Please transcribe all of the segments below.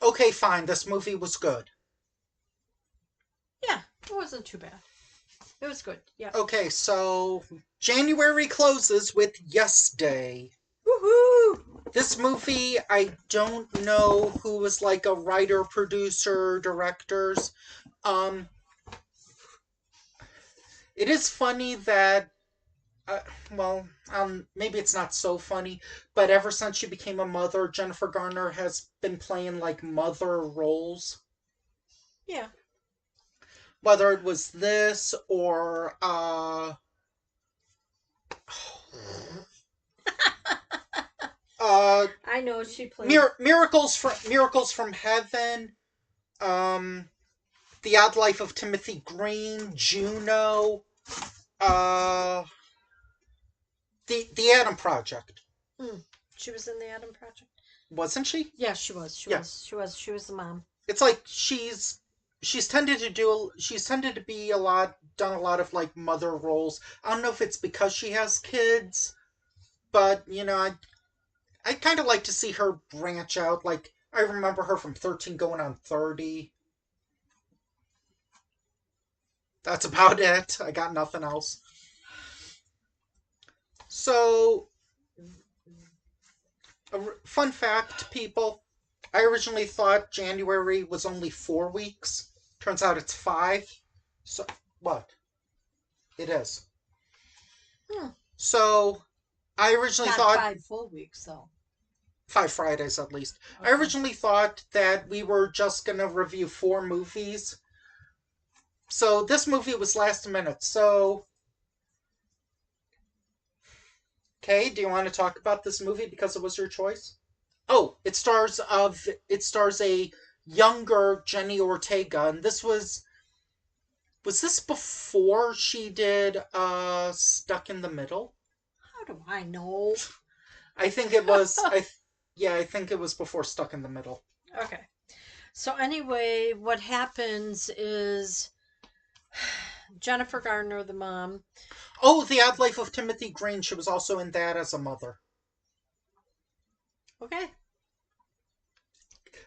Okay, fine. This movie was good. Yeah, it wasn't too bad. It was good. Yeah. Okay, so January closes with Yes Day. Woohoo! This movie, I don't know who was like a writer, producer, directors. Um, it is funny that, uh, well, maybe it's not so funny, but ever since she became a mother, Jennifer Garner has been playing like mother roles. Yeah. Whether it was this or uh, I know she played. Miracles from Heaven, um, The Odd Life of Timothy Green, Juno, uh, the Adam Project, Mm, she was in the Adam Project. wasn't she? Yeah, she was. She Yeah, was. She was. She was the mom. it's like she's tended to be a lot done a lot of like mother roles. I don't know if it's because she has kids, but I kind of like to see her branch out. Like I remember her from 13 going on 30. That's about it. I got nothing else. So, fun fact, people. I originally thought January was only 4 weeks. Turns out it's five. So, what? It is. Hmm. So, I originally Not thought 5 full weeks though. 5 Fridays at least. I Okay. originally thought that we were just going to review 4 movies. So, this movie was last minute. So, okay, do you want to talk about this movie because it was your choice? Oh, it stars a younger Jenny Ortega, and was this before she did Stuck in the Middle? How do I know? I think it was yeah, I think it was before Stuck in the Middle. Okay. So anyway, what happens is Jennifer Garner, the mom. Oh, The Odd Life of Timothy Green, she was also in that as a mother. Okay.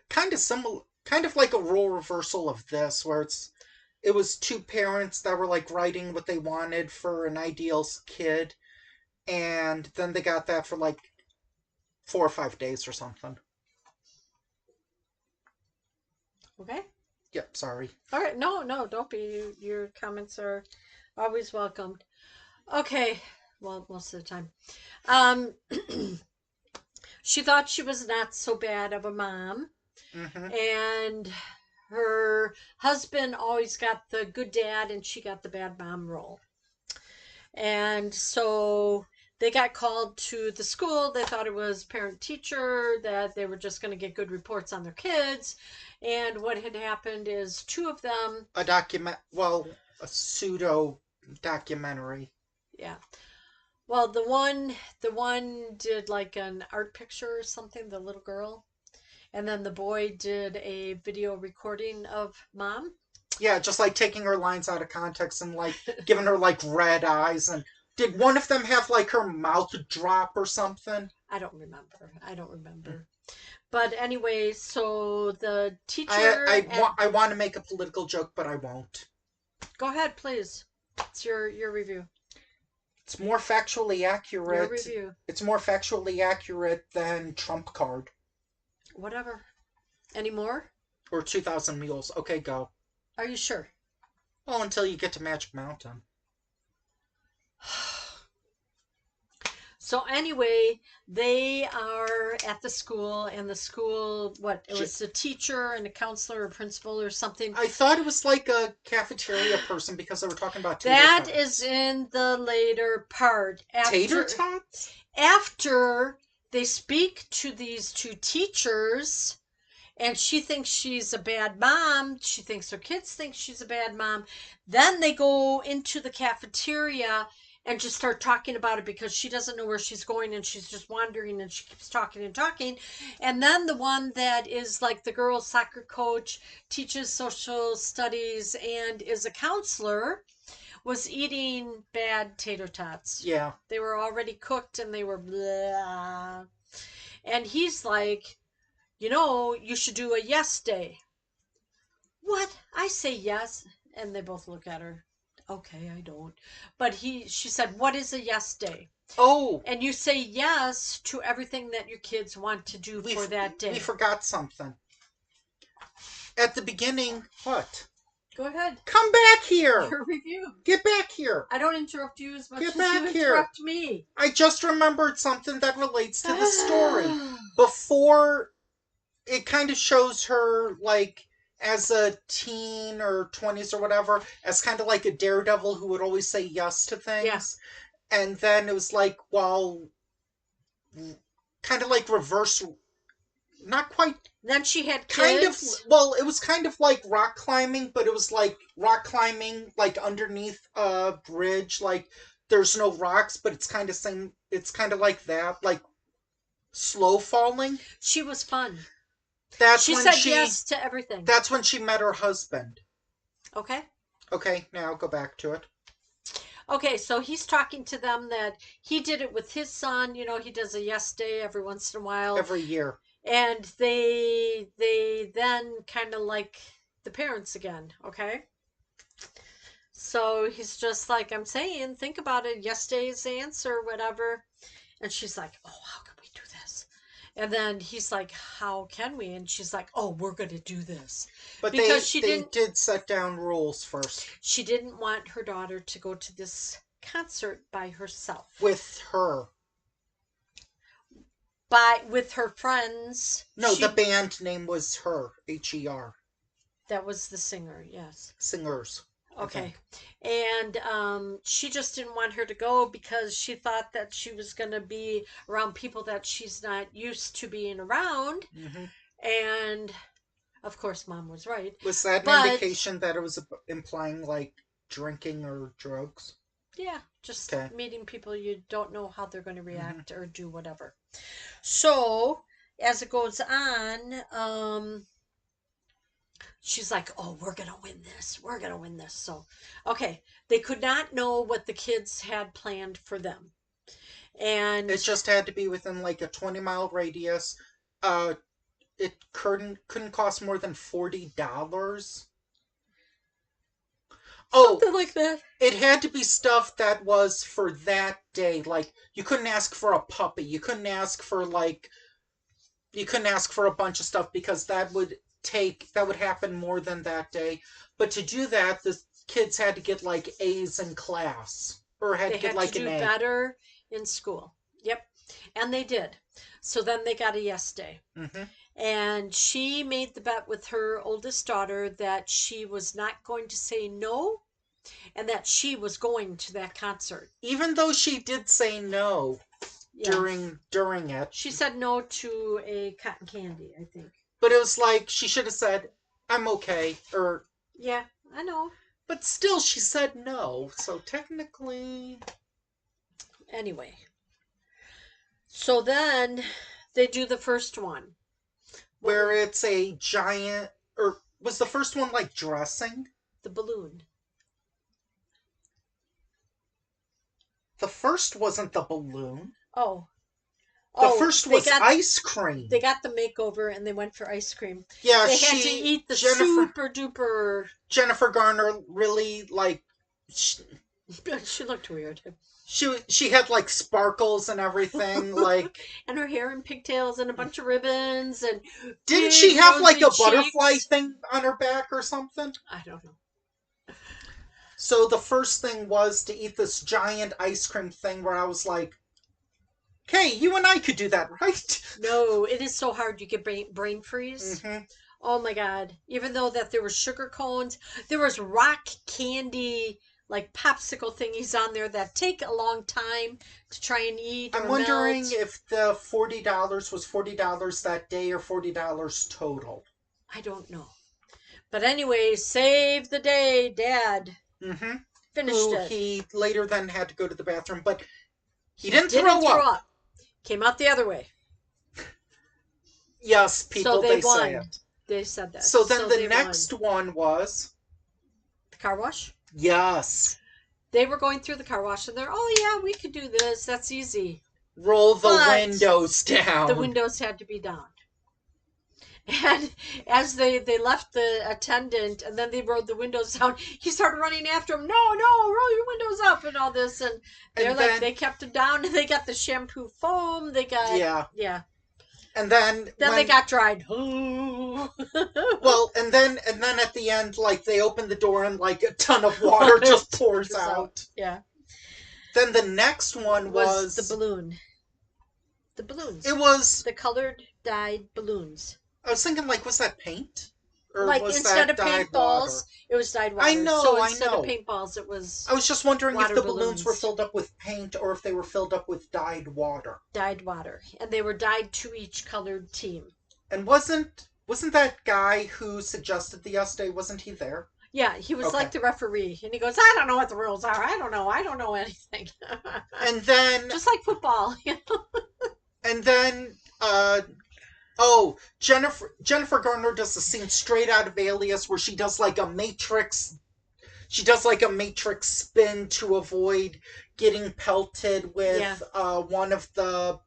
Kind of similar, kind of like a role reversal of this where it was two parents that were like writing what they wanted for an ideal kid, and then they got that for like 4 or 5 days or something. Okay. Yep, sorry. All right. No, no, don't be. Your comments are always welcomed. Okay. Well, most of the time. Um, she thought she was not so bad of a mom, Mm-hmm. and her husband always got the good dad, and she got the bad mom role. And so they got called to the school. They thought it was parent teacher, that they were just going to get good reports on their kids. And what had happened is two of them, A pseudo documentary. yeah. Well, the one did like an art picture or something, the little girl, and then the boy did a video recording of mom. Yeah, just like taking her lines out of context and like giving her like red eyes. And did one of them have like her mouth drop or something? I don't remember. I don't remember. But anyway, so the I teacher I and want I want to make a political joke, but I won't. go ahead, please. It's your review. It's more factually Your accurate. review. It's more factually accurate than Trump Card Whatever. Any more? or 2,000 Mules. Okay, go. Are you sure? Well, until you get to Magic Mountain. So anyway, they are at the school, and the school, what, it J- was a teacher and a counselor or principal or something. I thought it was like a cafeteria person because they were talking about tater That is tots. in the later part. Tater After tots? after they speak to these two teachers, and she thinks she's a bad mom. She thinks her kids think she's a bad mom. Then they go into the cafeteria and just start talking about it because she doesn't know where she's going, and she's just wandering, and she keeps talking and talking. And then the one that is like the girls' soccer coach, teaches social studies, and is a counselor, was eating bad tater tots. Yeah. They were already cooked and they were blah. And he's like, you should do a yes day. What? I say yes. And they both look at her. Okay, I don't. But she said, what is a yes day? Oh, And you say yes to everything that your kids want to do we for that day. we forgot something. At the beginning, what? Go ahead. Come back here. Your review. Get back here. I don't interrupt you as much Get as back you here. interrupt me. I just remembered something that relates to the story. Before, it kind of shows her, like, as a teen or 20s or whatever, as kind of like a daredevil who would always say yes to things. Yeah. And then it was like, well, kind of like reverse, not quite, Then she had kind of, kids. well, it was kind of like rock climbing, but it was like rock climbing, like underneath a bridge, like there's no rocks, but it's kind of like that, like slow falling. She was fun. That's She when said yes to everything. That's when she met her husband. Okay. Okay, now go back to it. Okay, so he's talking to them that he did it with his son. He does a yes day every once in a while. Every year. And they then kind of like the parents again, okay? So he's just like, I'm saying, think about it. Yes day's the answer, whatever. And she's like, oh, how can we do this? And then he's like, how can we? And she's like, oh, we're going to do this. But because they did set down rules first. She didn't want her daughter to go to this concert by herself. With her. With her friends. No, the band name was Her, H-E-R. That was the singer, yes. Singers. Okay. And she just didn't want her to go because she thought that she was going to be around people that she's not used to being around. Mm-hmm. And, of course, Mom was right. Was that an indication that it was implying, like, drinking or drugs? Yeah, just meeting people you don't know how they're going to react or do whatever. So, as it goes on, she's like, oh, we're going to win this. We're going to win this. So, okay. They could not know what the kids had planned for them. And it just had to be within like a 20-mile radius. It couldn't cost more than $40. Something like that. It had to be stuff that was for that day. Like, you couldn't ask for a puppy. You couldn't ask for a bunch of stuff because that would happen more than that day. But to do that, the kids had to get like A's in class. Or had to get like an A. They had to do better in school. Yep. And they did. So then they got a yes day. Mm-hmm. And she made the bet with her oldest daughter that she was not going to say no and that she was going to that concert. Even though she did say no during it. She said no to a cotton candy, I think. But it was like she should have said, I'm okay. Or yeah, I know. But still she said no. So technically. Anyway. So then they do the first one. Where it's a giant, or was the first one like dressing? The balloon. The first wasn't the balloon. Oh. The first was ice cream. They got the makeover and they went for ice cream. Yeah, they had to eat the super duper. Jennifer Garner really like. She looked weird. She had like sparkles and everything, like, and her hair in pigtails and a bunch of ribbons and. Didn't she have like a butterfly thing on her back or something? I don't know. So the first thing was to eat this giant ice cream thing where I was like, "Hey, you and I could do that, right?" No, it is so hard. You get brain freeze. Mm-hmm. Oh my god! Even though that there were sugar cones, there was rock candy. Like popsicle thingies on there that take a long time to try and eat. I'm wondering if the $40 was $40 that day or $40 total. I don't know. But anyway, save the day, Dad. Mm-hmm. Finished it. He later then had to go to the bathroom, but he didn't throw up. Came out the other way. Yes, people, so they say it. They said that. So then the next one was... The car wash? Yes. They were going through the car wash and they're, oh yeah, we could do this. That's easy. Roll the windows down. The windows had to be down. And as they left the attendant and then they rolled the windows down, he started running after him. No, no, roll your windows up and all this. And they're And like, then they kept him down and they got the shampoo foam. They got, yeah, yeah. and then Then they when got dried. well, and then at the end, like they open the door and like a ton of water just pours out. Yeah. Then the next one Was the was balloon. The balloons. it was The colored dyed balloons. I was thinking like was that paint or Like was instead that of dyed paintballs, water? it was dyed water. I know, So I instead know. of paintballs, it was I was just wondering if water the balloons were balloons. filled up with paint or if they were filled up with dyed water. dyed water, and they were dyed to each colored team. And wasn't that guy who suggested the yes day, wasn't he there? Yeah, he was Okay. like the referee, and he goes, "I don't know what the rules are. I don't know anything." And then Just like football. and then oh, Jennifer Garner does the scene straight out of Alias where she does like a Matrix spin to avoid getting pelted with Yeah. one of the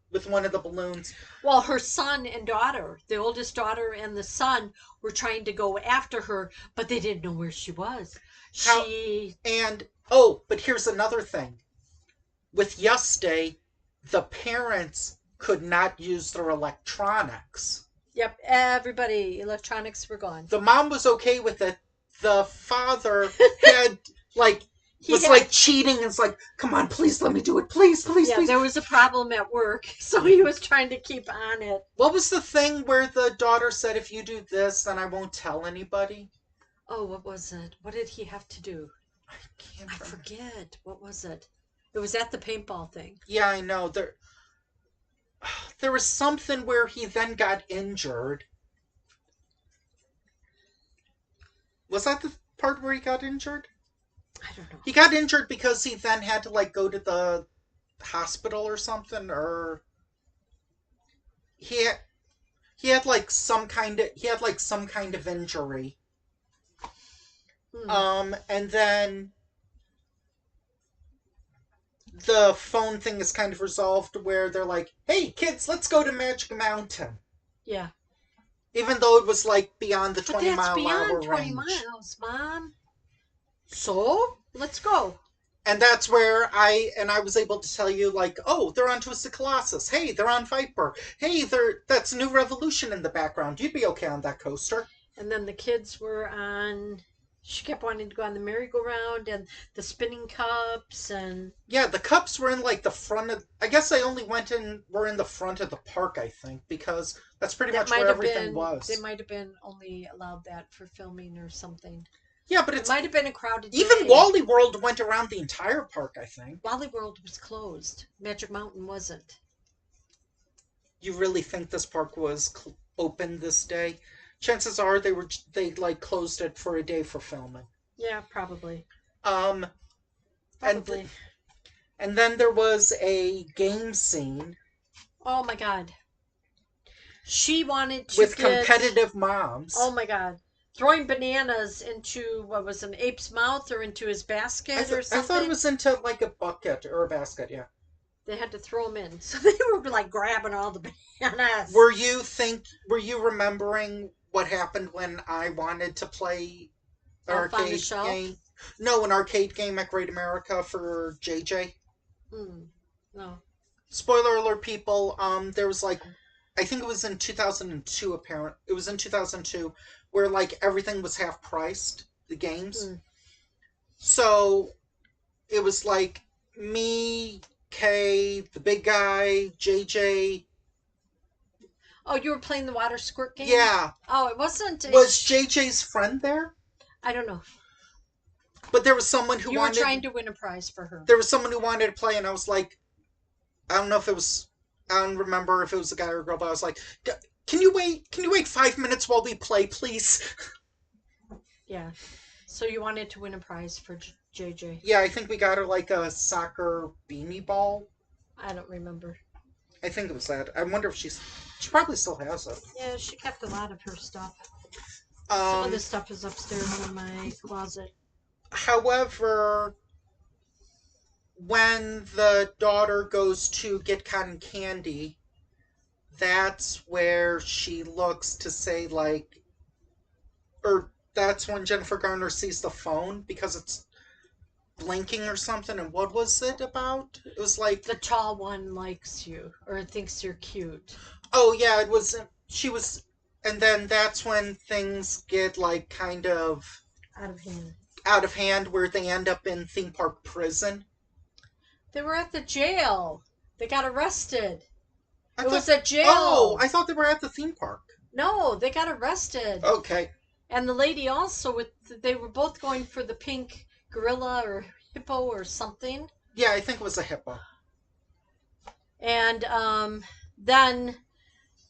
balloons. Well, her son and daughter, the oldest daughter and the son, were trying to go after her, but they didn't know where she was. How- She And oh, but here's another thing. With Yes Day, the parents could not use their electronics. Yep, everybody, electronics were gone. The mom was okay with it. The father had like He was had- like cheating. It's like, come on, please let me do it, please, please, Yeah, please. there was a problem at work, so he was trying to keep on it. What was the thing where the daughter said, "If you do this, then I won't tell anybody"? Oh, what was it? What did he have to do? I can't I remember. forget. What was it? It was at the paintball thing. Yeah, I know. There was something where he then got injured. Was that the part where he got injured? I don't know. He got injured because he then had to like go to the hospital or something, or he had like some kind of injury. And then the phone thing is kind of resolved where they're like, "Hey kids, let's go to Magic Mountain." Yeah. Even though it was like beyond the But 20 that's mile beyond hour 20 range. miles, Mom. So, let's go. And that's where I was able to tell you, like, oh, they're on Twisted Colossus. Hey, they're on Viper. Hey, that's New Revolution in the background. You'd be okay on that coaster. And then the kids were on. She kept wanting to go on the merry-go-round and the spinning cups and. Yeah, the cups were in like the front of. I guess they only were in the front of the park, I think, because that's pretty much where everything was. They might have been only allowed that for filming or something. Yeah, but It might have been a crowded even day. Wally World went around the entire park, I think. Wally World was closed. Magic Mountain wasn't. You really think this park was open this day? Chances are they like closed it for a day for filming. Yeah, probably. And Probably. and then there was a game scene Oh my god. She wanted to with get, competitive moms. Oh my god. Throwing bananas into what was an ape's mouth or into his basket or I something. thought it was into like a bucket or a basket, yeah. They had to throw them in. So they were like grabbing all the bananas. Were you remembering what happened when I wanted to play an Elf on the arcade Shelf? game? No, an arcade game at Great America for JJ. No. Spoiler alert, people. There was like, I think it was in 2002. It was in 2002 where like everything was half priced. The games. So it was like me, Kay, the big guy, JJ. Oh, you were playing the water squirt game? Yeah. Oh, it wasn't. Was JJ's friend there? I don't know. But there was someone who You wanted. were trying to win a prize for her. There was someone who wanted to play, and I was like, I don't know if it was. I don't remember if it was a guy or a girl, but I was like, "Can you wait? Can you wait 5 minutes while we play, please?" Yeah. So you wanted to win a prize for JJ. Yeah, I think we got her like a soccer beanie ball. I don't remember. I think it was that. I wonder if she probably still has it. Yeah, she kept a lot of her stuff. Some of the Um, stuff is upstairs in my closet. however, when the daughter goes to get cotton candy, that's where she looks to say, like, or that's when Jennifer Garner sees the phone because it's blinking or something. And what was it about? It was like, The tall one likes you or thinks you're cute. oh yeah, it was, she was, and then that's when things get, like, kind of Out of hand. out of hand where they end up in theme park prison. They were at the jail. They got arrested. I It thought, was a jail. oh, I thought they were at the theme park. No, they got arrested. Okay. And the lady also, they were both going for the pink gorilla or hippo or something. Yeah, I think it was a hippo. And then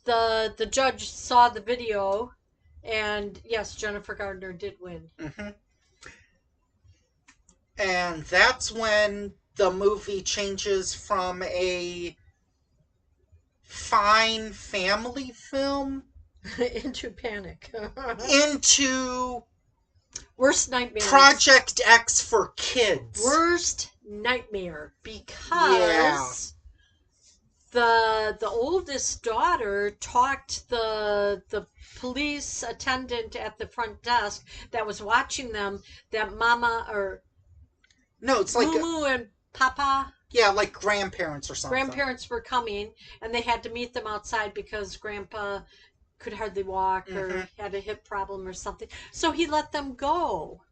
the judge saw the video, and yes, Jennifer Gardner did win. Mm-hmm. And that's when the movie changes from a fine family film Into panic. into Worst nightmare. Project X for kids. Worst nightmare because the oldest daughter talked the police attendant at the front desk that was watching them that Mama or No, it's like, Mumu and Papa yeah, like grandparents or something. grandparents were coming, and they had to meet them outside because Grandpa could hardly walk or had a hip problem or something. So he let them go.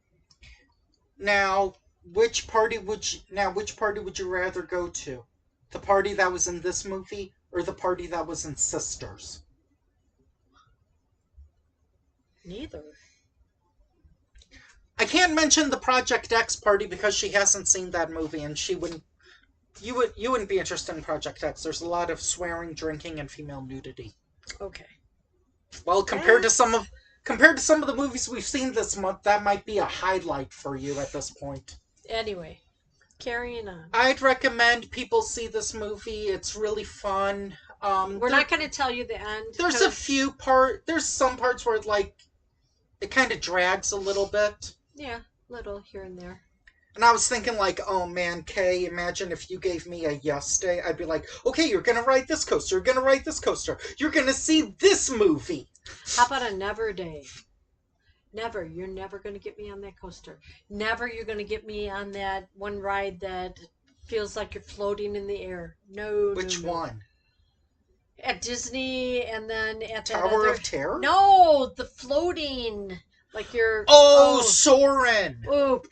Now, which party would you rather go to? The party that was in this movie or the party that was in Sisters? Neither. I can't mention the Project X party because she hasn't seen that movie, and you wouldn't be interested in Project X. There's a lot of swearing, drinking, and female nudity. Okay. Well, compared to some of the movies we've seen this month, that might be a highlight for you at this point. Anyway, carrying on. I'd recommend people see this movie. It's really fun. We're not going to tell you the end. There's some parts where it kind of drags a little bit. Yeah, little here and there. And I was thinking, like, oh man, Kay, imagine if you gave me a yes day. I'd be like, okay, you're gonna ride this coaster, you're gonna ride this coaster, you're gonna see this movie. How about a never day? Never. You're never going to get me on that coaster. Never you're going to get me on that one ride that feels like you're floating in the air. No. Which no. one? At Disney and then at Tower of Terror? No, the floating. Like you're... Oh, Soarin'! Oh.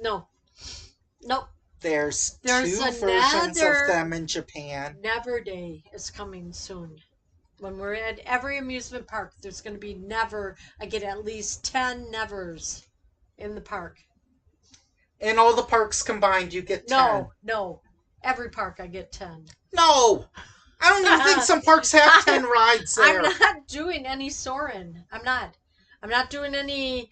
No. Nope. There's two another versions of them in Japan. Never Day is coming soon. When we're at every amusement park, there's going to be never. I get at least 10 nevers in the park. In all the parks combined, you get 10. No. Every park I get 10. No! I don't even think some parks have 10 rides there. I'm not doing any Soarin'. I'm not doing any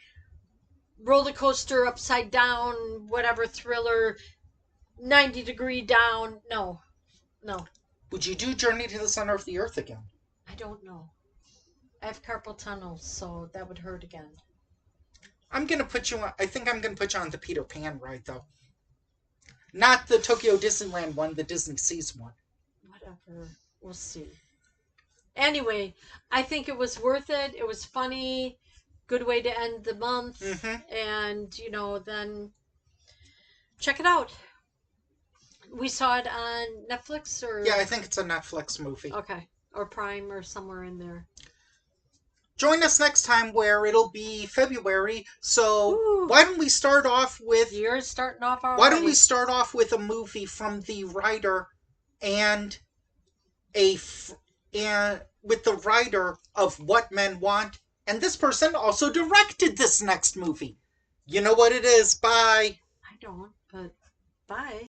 roller coaster upside down, whatever thriller, 90-degree down. No. Would you do Journey to the Center of the Earth again? I don't know. I have carpal tunnel, so that would hurt again. I think I'm gonna put you on the Peter Pan ride, though. Not the Tokyo Disneyland one, the Disney Seas one. Whatever. We'll see. Anyway, I think it was worth it. It was funny. Good way to end the month. Mm-hmm. And, then check it out. We saw it on Netflix or... Yeah, I think it's a Netflix movie. Okay. Or Prime or somewhere in there. Join us next time where it'll be February. So Ooh. why don't we start off with... You're starting off already. Why don't we start off with a movie from the writer and with the writer of What Men Want, and this person also directed this next movie. You know what it is. Bye. I don't, but bye.